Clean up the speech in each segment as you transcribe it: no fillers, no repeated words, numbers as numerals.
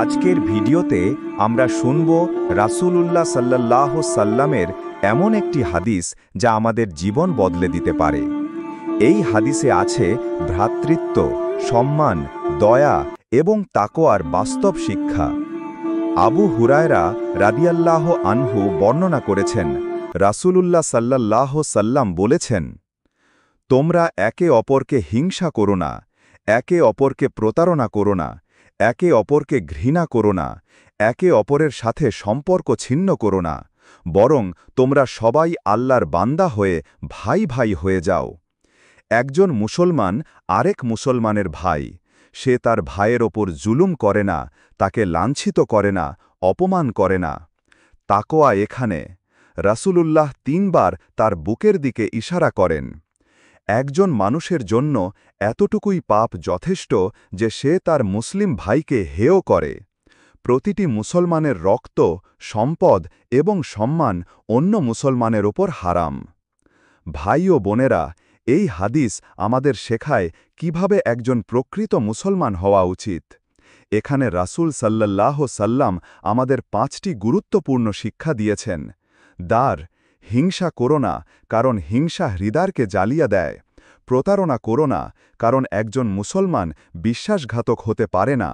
আজকের ভিডিওতে আমরা শুনব রাসূলুল্লাহ সাল্লাল্লাহু সাল্লামের এমন একটি হাদিস যা আমাদের জীবন বদলে দিতে পারে। এই হাদিসে আছে ভ্রাতৃত্ব, সম্মান, দয়া এবং তাকওয়ার বাস্তব শিক্ষা। আবু হুরায়রা রাদিয়াল্লাহু আনহু বর্ণনা করেছেন, রাসূলুল্লাহ সাল্লাল্লাহু সাল্লাম বলেছেন, তোমরা একে অপরকে হিংসা করো না, একে অপরকে প্রতারণা করো না, একে অপরকে ঘৃণা করো না, একে অপরের সাথে সম্পর্ক ছিন্ন করো না, বরং তোমরা সবাই আল্লাহর বান্দা হয়ে ভাই ভাই হয়ে যাও। একজন মুসলমান আরেক মুসলমানের ভাই, সে তার ভাইয়ের ওপর জুলুম করে না, তাকে লাঞ্ছিত করে না, অপমান করে না। তাকওয়া এখানে। রাসূলুল্লাহ ৩ বার তার বুকের দিকে ইশারা করেন। একজন মানুষের জন্য এতটুকুই পাপ যথেষ্ট যে সে তার মুসলিম ভাইকে হেয় করে। প্রতিটি মুসলমানের রক্ত, সম্পদ এবং সম্মান অন্য মুসলমানের ওপর হারাম। ভাই ও বোনেরা, এই হাদিস আমাদের শেখায় কিভাবে একজন প্রকৃত মুসলমান হওয়া উচিত। এখানে রাসূল সাল্লাল্লাহু সাল্লাম আমাদের ৫টি গুরুত্বপূর্ণ শিক্ষা দিয়েছেন। হিংসা করো না, কারণ হিংসা হৃদয়কে জ্বালিয়ে দেয়। প্রতারণা করো না, কারণ একজন মুসলমান বিশ্বাসঘাতক হতে পারে না।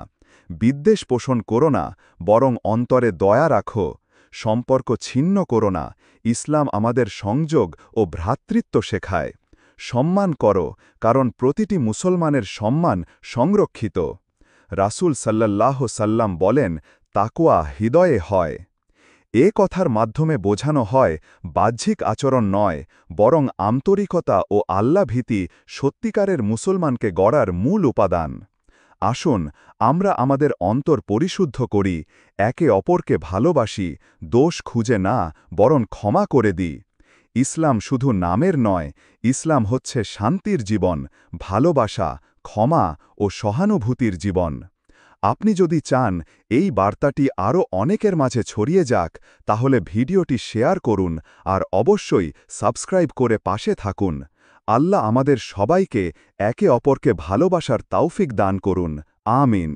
বিদ্বেষ পোষণ করো না, বরং অন্তরে দয়া রাখো। সম্পর্ক ছিন্ন করো না, ইসলাম আমাদের সংযোগ ও ভ্রাতৃত্ব শেখায়। সম্মান করো, কারণ প্রতিটি মুসলমানের সম্মান সংরক্ষিত। রাসূল সাল্লাল্লাহু সাল্লাম বলেন, তাকওয়া হৃদয়ে হয়। এ কথার মাধ্যমে বোঝানো হয় বাহ্যিক আচরণ নয়, বরং আন্তরিকতা ও আল্লাভীতি সত্যিকারের মুসলমানকে গড়ার মূল উপাদান। আসুন আমরা আমাদের অন্তর পরিশুদ্ধ করি, একে অপরকে ভালোবাসি, দোষ খুঁজে না বরং ক্ষমা করে দিই। ইসলাম শুধু নামের নয়, ইসলাম হচ্ছে শান্তির জীবন, ভালোবাসা, ক্ষমা ও সহানুভূতির জীবন। আপনি যদি চান এই বার্তাটি আরও অনেকের মাঝে ছড়িয়ে যাক, তাহলে ভিডিওটি শেয়ার করুন আর অবশ্যই সাবস্ক্রাইব করে পাশে থাকুন। আল্লাহ আমাদের সবাইকে একে অপরকে ভালোবাসার তৌফিক দান করুন। আমিন।